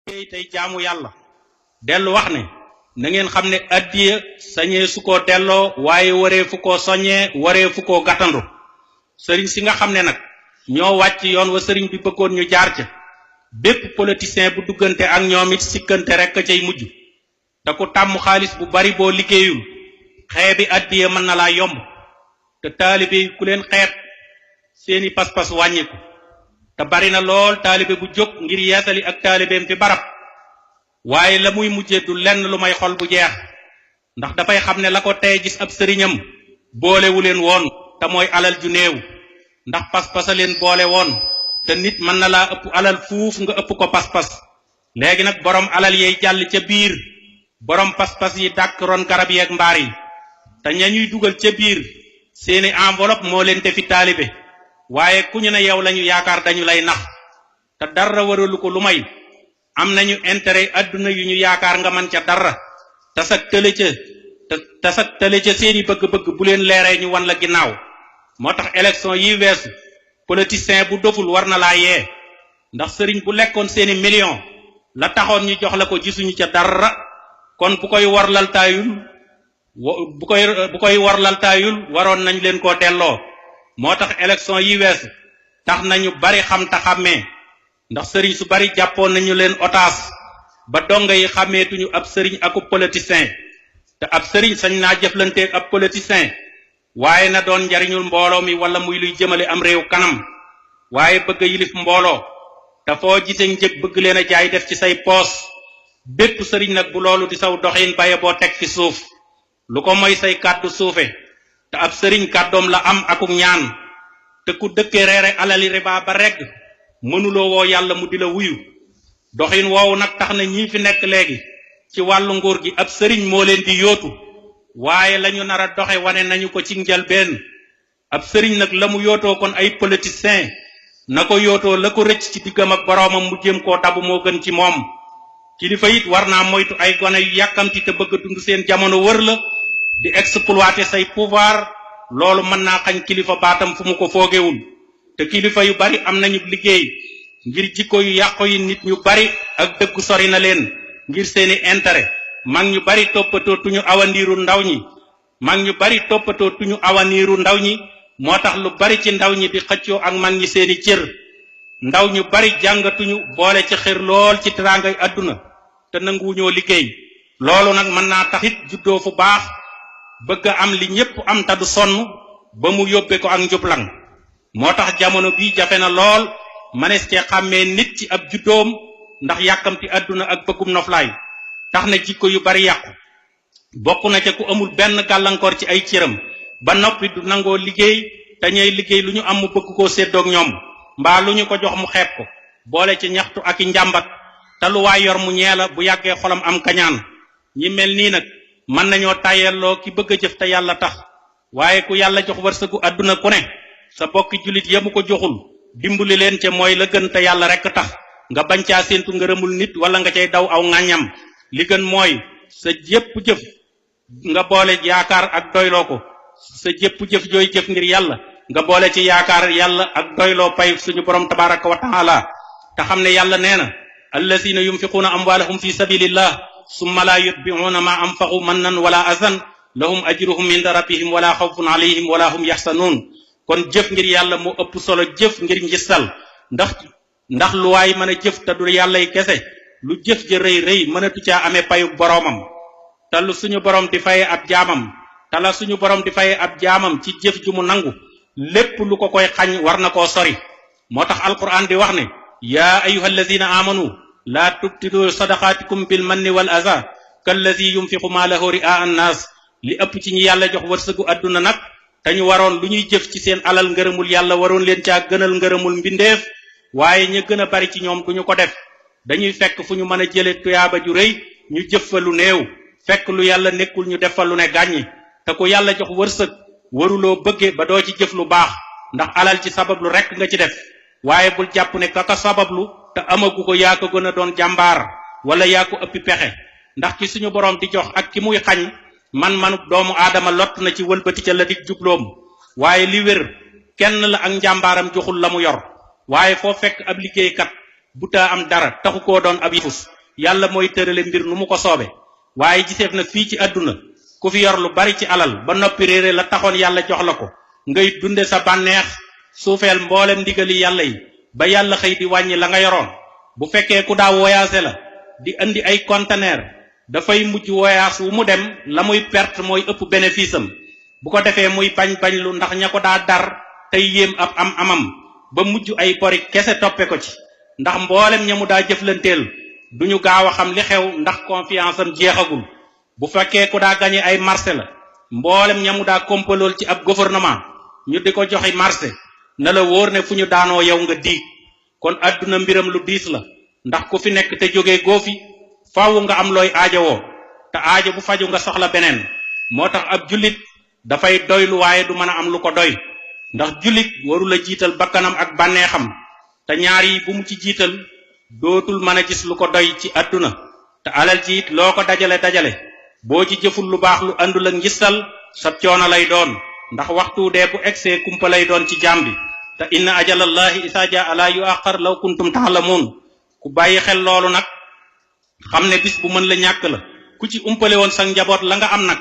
tey jaamu yàlla dellu wax ne na ngeen xam ne addiya sañee su ko delloo waaye waree fu ko soññee waree fu ko gàttandu sëriñ si nga xam ne nag ñoo wàcc yoon wa sëriñ bi bëggoon ñu jaar ca bépp politicien bu duggante ak ñoom it sikkante rek cay mujj te ku tàmm xaalis bu bari boo liggéeyul xeebi addiya mën na laa yomb te taalibe yi ku leen xeet seeni pas-pas wàññiku te bari na lool taalibe bu jóg ngir yeesali ak taalibeem fi barab waaye la muy mujje du lenn lu may xol bu jeex ndax dafay xam ne la ko tey gis ab sëriñam boolewu leen woon te mooy alal ju néew ndax pas-pasa leen boole woon te nit mën na laa ëpp alal fuuf nga ëpp ko pas-pas léegi nag borom alal yey jàll ca biir borom pas-pas yi dàkk ron garab yeeg mbaar yi te ña ñuy dugal ca biir seeni enveloppe moo leen defi taalibe waaye ku ñu ne yow lañu yaakaar dañu lay nax te dara waralu ko lu may am nañu intérêt adduna yu ñu yaakaar nga man ca dara tasak tële ca seeni bëgg-bëgg bu leen leeree ñu wan la ginnaaw moo tax élection yi weesu politicien bu doful war na laa yee ndax sëriñ bu lekkoon seeni million la taxoon ñu jox la ko gisuñu ca dara kon bu koy war laltaayul waroon nañ leen koo delloo moo tax élection yi weesu tax nañu bari xam ta xàmmee ndax sëriñ su bari jàppoon nañu leen otaas ba donga yi xàmmeetuñu ab sëriñ akub politicien te ab sëriñ sañ naa jëflanteeg ab politicien waaye na doon njariñul mbooloo mi wala muy luy jëmale am réew kanam waaye bëgg a yilif mbooloo te foo gisee njëg bëgg leen a jaay def ci say poos bépp sëriñ nag bu loolu di saw doxin baye boo teg fi suuf lu ko moy say kàddu suufe te ab sëriñ kàddoom la am akuk ñaan te ku dëkke reere alali riba ba regg mënuloo woo yàlla mu di la wuyu doxin woowu nag tax na ñii fi nekk léegi ci wàllu nguur gi ab sëriñ moo leen di yootu waaye lañu nar a doxe wane nañu ko ci njëlbeen ab sëriñ nag la mu yootoo kon ay politicien na ko yootoo la ko rëcc ci diggam ak boroomam mu jéem koo dabu moo gën ci moom kilifa it war naa moytu ay gone yu yàkkamti te bëgg a dund seen jamono wër la di exploiter say pouvoir loolu mën naa xañ kilifa baatam fu mu ko foogewul te kilifa yu bari am nañu liggéey ngir jikko yu yàqu yi nit ñu bari ak dëggu sori na leen ngir seeni intérêt mag ñu bari toppatoo tuñu awaniiru ndaw ñi moo tax lu bari ci ndaw ñi di xëccoo ak mag ñi seeni cër ndaw ñu bari jàngatuñu boole ci xër lool ci teraangay àdduna te nanguwuñoo liggéey loolu nag mën naa tax it juddoo fu baax bëgg a am li ñépp am ta du sonn ba mu yóbbe ko ak njublang moo tax jamono bii jafe na lool manees cee xàmmee nit ci ab juddoom ndax yàkkamti àdduna ak bëggum noflaay tax na jikko yu bari yàqu bokk na ca ku amul benn gàllankoor ci ay cëram ba noppi du nangoo liggéey te ñey liggéey lu ñu am mu bëgg koo séddoog ñoom mbaa lu ñu ko jox mu xeeb ko boole ci ñaxtu ak i njàmbat te lu waay yor mu ñeela bu yàggee xolam am kañaan ñi mel nii nag mën nañoo tàyyelloo ki bëgg a jëf te yàlla tax waaye ku yàlla jox wërsëgu àdduna ku ne sa bokki jullit yamu ko joxul dimbali leen ca mooy la gën te yàlla rekk tax nga bañ caa séentu ngërëmul nit wala nga cay daw aw ŋàññam li gën mooy sa jépp jëf nga boole yaakaar ak doyloo ko sa jépp jëf jooy jëf ngir yàlla nga boole ci yaakaar yàlla ak doyloo pay suñu borom tabaraka wa taala te xam ne yàlla nee na allazina yunfiquuna amwaalahum fi sabilillah summa la yutbi'una ma anfaqu mannan wala azan lahum ajruhum inda rabbihim wala xawfun alayhim wala hum yaxsanuun kon jëf ngir yàlla moo ëpp solo jëf ngir njistal ndax lu waay mën a jëf te du yàllay kese lu jëf ja rëy rëy mënatu caa amee payu boroomam te lu suñu borom di faye ab jaamam te la suñu borom di faye ab jaamam ci jëf ju mu nangu lépp lu ko koy xañ war na koo sori moo tax alquran di wax ne yaa ayyuha allazina amanu laa tubtilu sadaqaatikum bil manni wal aza kallazi yunfiqu maalahu ri'a annaas li ëpp ci ñi yàlla jox wërsëgu àdduna nag te ñu waroon lu ñuy jëf ci seen alal ngërëmul yàlla waroon leen caa gënal ngërëmul mbindeef waaye ña gën a bari ci ñoom duñu ko def dañuy fekk fu ñu mën a jële tuyaaba ju rëy ñu jëf fa lu néew fekk lu yàlla nekkul ñu def fa lu ne gàññi te ku yàlla jox wërsëg waruloo bëgge ba doo ci jëf lu baax ndax alal ci sabablu rekk nga ci def waaye bul jàpp ne kaka sabablu te amagu ko yaa ko gën a doon jàmbaar wala yaa ko ëppi pexe ndax ki suñu borom di jox ak ki muy xañ man-manu doomu aadama lott na ci wëlbati ca la dig jubloom waaye li wér kenn la ak njàmbaaram joxul la mu yor waaye foo fekk ab liggéeykat butaa am dara taxu koo doon ab yafus yàlla mooy tërale mbir nu mu ko soobe waaye giseef na fii ci àdduna ku fi yor lu bari ci alal ba noppi réere la taxoon yàlla jox la ko ngay dunde sa bànneex suufeel mboolem ndigali yàlla yi ba yàlla xëy di wàññi la nga yoroon bu fekkee ku daa voyagé la di andi ay conteneur dafay mujj voyage wu mu dem la muy perte mooy ëpp bénéfice am bu ko defee muy bañ lu ndax ña ko daa dar tey yéem ab amam ba mujj ay bori kese toppe ko ci ndax mboolem ña mu daa jëflanteel duñu gaaw a xam li xew ndax confiance am jeexagul bu fekkee ku daa gañe ay marché la mboolem ña mu daa kompalool ci ab gouvernement ñu di ko joxe marché na la wóor ne fu ñu daanoo yow nga diig kon àdduna mbiram lu diis la ndax ku fi nekk te jógee góofi faaw nga am looy aajowoo te aajo bu faju nga soxla beneen moo tax ab jullit dafay doylu waaye du mën a am lu ko doy ndax jullit warula jiital bakkanam ak bànneexam te ñaar yi bu mu ci jiital dootul mën a gis lu ko doy ci àdduna te alal ji it loo ko dajale boo ci jëful lu baax lu àndul ak ngistal sab coono lay doon ndax waxtu dee bu egsee kumpa lay doon ci jaam bi te inna ajalallahi isaa jaa la yuaxar law kuntum taalamuun ku bàyyi xel loolu nag xam ne bis bu mën la ñàkk la ku ci umpale woon sa njaboot la nga am nag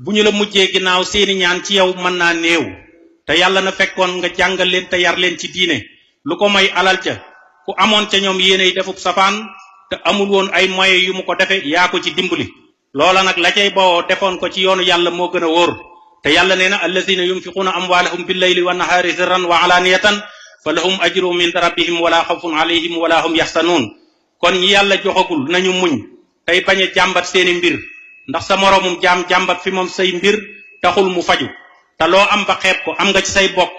bu ñu la mujjee ginnaaw seeni ñaan ci yow mën naa néew te yàlla na fekkoon nga jàngal leen te yar leen ci diine lu ko may alal ca ku amoon ca ñoom yéenay defub safaan te amul woon ay moyens yu mu ko defe yaa ko ci dimbali loola nag la cay bawoo defoon ko ci yoonu yàlla moo gën a wóor te yàlla nee na allazina yunfiquuna amwaalahum billayli wa nahaari sirran wa alaaniyatan fa lahum ajruhum inda rabbihim wala xawfun alayhim wala hum yaxsanuun kon ñi yàlla joxagul nañu muñ tey bañ a jàmbat seeni mbir ndax sa moroomum jaam jàmbat fi moom say mbir taxul mu faju te loo am ba xeeb ko am nga ci say bokk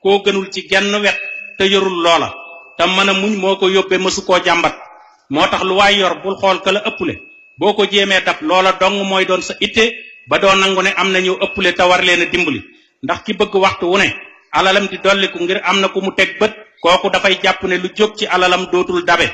koo gënul ci genn wet te yorul loola te mën a muñ moo ko yóbbee mësu koo jàmbat moo tax lu waay yor bul xool ka la ëpple boo ko jéemee dab loola dong mooy doon sa itte ba doo nangu ne am na ñu ëpple te war leen a dimbali ndax ki bëgg waxtu wu ne alalam di dolliku ngir am na ku mu teg bët kooku dafay jàpp ne lu jóg ci alalam dootul dabe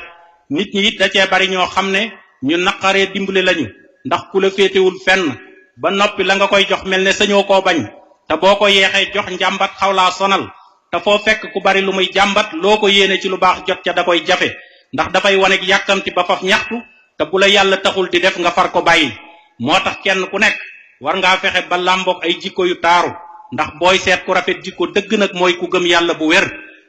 nit ñi it da cee bari ñoo xam ne ñu naqaree dimbali lañu ndax ku la féetewul fenn ba noppi la nga koy jox mel ne sañoo koo bañ te boo ko yeexee jox njàmbat xaw laa sonal te foo fekk ku bari lu muy jàmbat loo ko yéene ci lu baax jot ca da koy jafe ndax dafay wane yàkkamti ba faf ñaxtu te bu la yàlla taxul di def nga far ko bàyyi moo tax kenn ku nekk war ngaa fexe ba làmboog ay jikko yu taaru ndax booy seet ku rafet jikko dëgg nag mooy ku gëm yàlla bu wér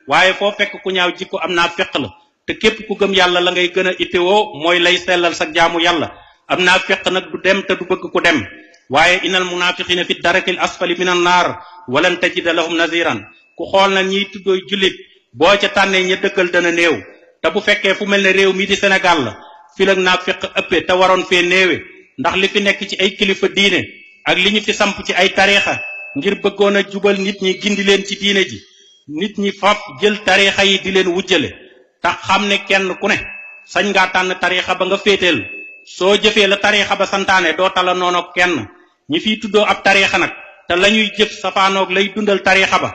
waaye foo fekk ku ñaaw jikko am naa féq la te képp ku gëm yàlla la ngay gën a ittewoo mooy lay sellal sa jaamu yàlla am naa féq nag du dem te du bëgg ku dem waaye innal munafiqina fi darakil asfali minan naar walan tajida lahum naziran ku xool na ñiy tuddooy jullit boo ca tànnee ña dëggal dana néew te bu fekkee fu mel ne réew mii di Sénégal la fi lag naa féq ëppe te waroon fee néewe ndax li fi nekk ci ay kilifa diine ak li ñu fi samp ci ay tariixa ngir bëggoon a jubal nit ñi gindi leen ci diine ji nit ñi faf jël tariixa yi di leen wujjale tax xam ne kenn ku ne sañ ngaa tànn tariixa ba nga féeteel soo jëfee la tariixa ba santaane doo tala noonoog kenn ñi fiy tuddoo ab tariixa nag te la ñuy jëf safaanoog lay dundal tariixa ba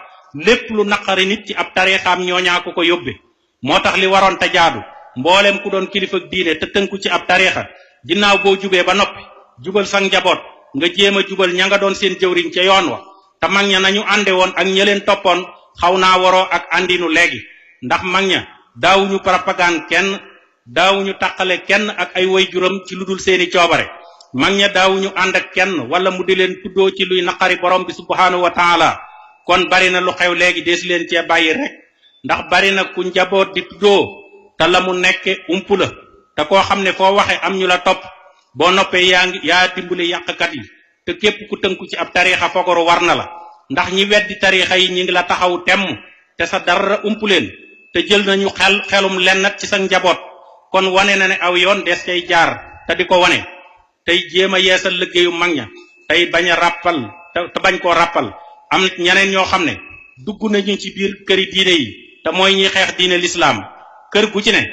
lépp lu naqari nit ci ab tariixaam ñooñaa ko yóbbe moo tax li waroon te jaadu mboolem ku doon kilifa diine te tënku ci ab tariixa ginnaaw boo jubee ba noppi jubal sa njaboot nga jéem a jubal ña nga doon seen jëwriñ ca yoon wa te mag ña nañu ànde woon ak ña leen toppoon xaw naa waroo ak àndinu léegi ndax mag ña daawuñu propagande kenn daawuñu taqale kenn ak ay waajuram ci lu dul seeni coobare mag ña daawuñu ànd ak kenn wala mu di leen tuddoo ci luy naqari borom bi subhanahu wa taala kon bari na lu xew léegi dees leen cee bàyyi rek ndax bari na ku njaboot di tuddoo te la mu nekke umpu la te koo xam ne foo waxe am ñu la topp boo noppee yaa dimbali yàqkat yi te képp ku tënku ci ab tariixa fogoru war na la ndax ñi weddi tariixa yi ñi ngi la taxaw temm te sa dara umpu leen te jël nañu xelum lennat ci sa njaboot kon wane na ne aw yoon des cay jaar te di ko wane tey jéem a yeesal liggéeyu mag ña tey bañ a ràppal te bañ koo ràppal am ñeneen ñoo xam ne dugg nañu ci biir këri diine yi te mooy ñi xeex diine lislaam kër gu ci ne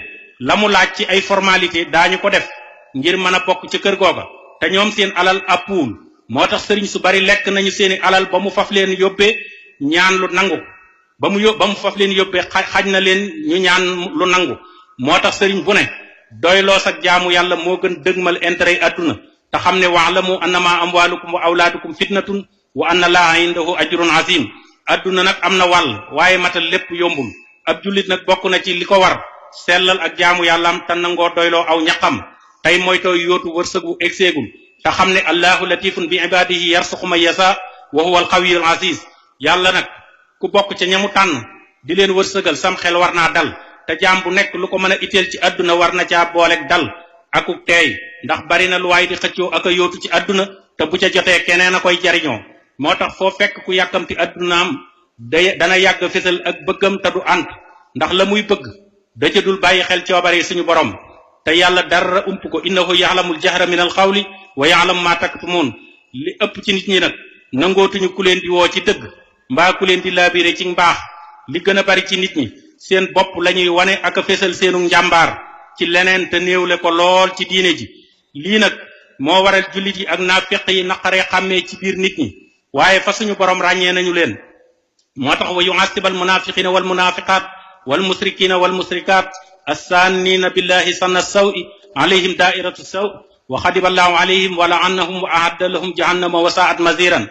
la mu laaj ci ay formalité daañu ko def ngir mën a bokk ci kër googa te ñoom seen alal àppuwul moo tax sëriñ su bari lekk nañu seeni alal ba mu faf leen yóbbee ñaan lu nangu ba mu faf leen yóbbee xaj na leen ñu ñaan lu nangu moo tax sëriñ bu ne doyloo sa jaamu yàlla moo gën dëgmal intérêt yi àdduna te xam ne wa'lamu annama amwalukum wa awlaadukum fitnatun wa anna laaha indahu ajrun azim àdduna nag am na wàll waaye matal lépp yombul ab jullit nag bokk na ci li ko war sellal ak jaamu yàllaam te nangoo doyloo aw ñaqam tey moytoo yóotu wërsëgu egseegul te xam ne allahu latifun bi ibadihi yarsuqu man yasa wa huwa alqawiyul aziz yàlla nag ku bokk ca ñamu tànn di leen wërsëgal sam xel war naa dal te jaam bu nekk lu ko mën a itteel ci àdduna war na caa booleeg dal akuk teey ndax bari na lu waay di xëccoo ak a yóotu ci àdduna te bu ca jotee keneen a koy jariñoo moo tax foo fekk ku yàkkamti àddunaam dana yàgg fésal ak bëggam te du ànd ndax la muy bëgg da ca dul bàyyi xel coobare suñu borom te yàlla dara ump ko innahu ya'lamul jahra min al qawli wa ya'lamu ma taktumun li ëpp ci nit ñi nag nangootuñu ku leen di woo ci dëgg mbaa ku leen di laabire ci mbaax li gën a bari ci nit ñi seen bopp lañuy wane ak a fésal seenu njàmbaar ci leneen te néewle ko lool ci diine ji lii nag moo waral jullit yi ak naafiq yi naqaree xàmmee ci biir nit ñi waaye fa suñu borom ràññee nañu leen moo tax wa yu'assibal munafiqina wal munafiqat wal musrikina wal musrikat assannina billahi sanna sawi alayhim da'iratu saw wa xadiballahu alayhim wa la'annahum wa a'adda lahum jahannama wa sa'at maziran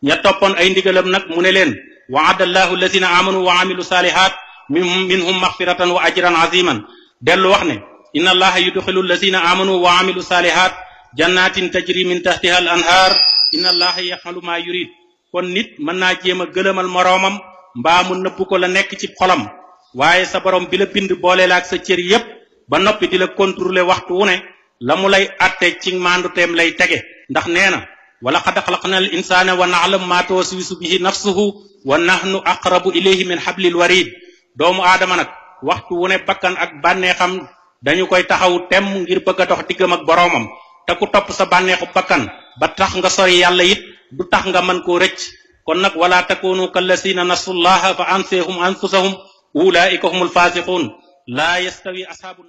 ña toppoon ay ndigalam nag mu ne leen wa'ada allahu allazina amanu wa amilu salihat minhum maghfiratan wa ajran aziman dellu wax ne inna allaha yudxilu allazina amanu wa amilu salihat jannatin tajri min tahtiha al anhar inna allaha yaf'alu ma yurid kon nit mën naa jéem a gëlëmal moroomam mbaa mu nëbb ko la nekk ci xolam waaye sa borom bi la bind boole la ak sa cër yépp ba noppi di la contrôler waxtu wu ne la mu lay atte ci maanduteem lay tege ndax nee na wala qad xalaqna al insana wa na'lamu ma tuwaswisu bihi nafsuhu wa nahnu aqrabu ilayhi min hablil warid doomu aadama nag waxtu wu ne bakkan ak bànneexam dañu koy taxaw temm ngir bëgg a dox diggam ak boroomam te ku topp sa bànneexu bakkan ba tax nga sori yàlla it du tax nga mën koo rëcc kon nag wala takunu kallasina nasullaha fa ansehum anfusahum ulaika humul fasiqun la yastawi ashabu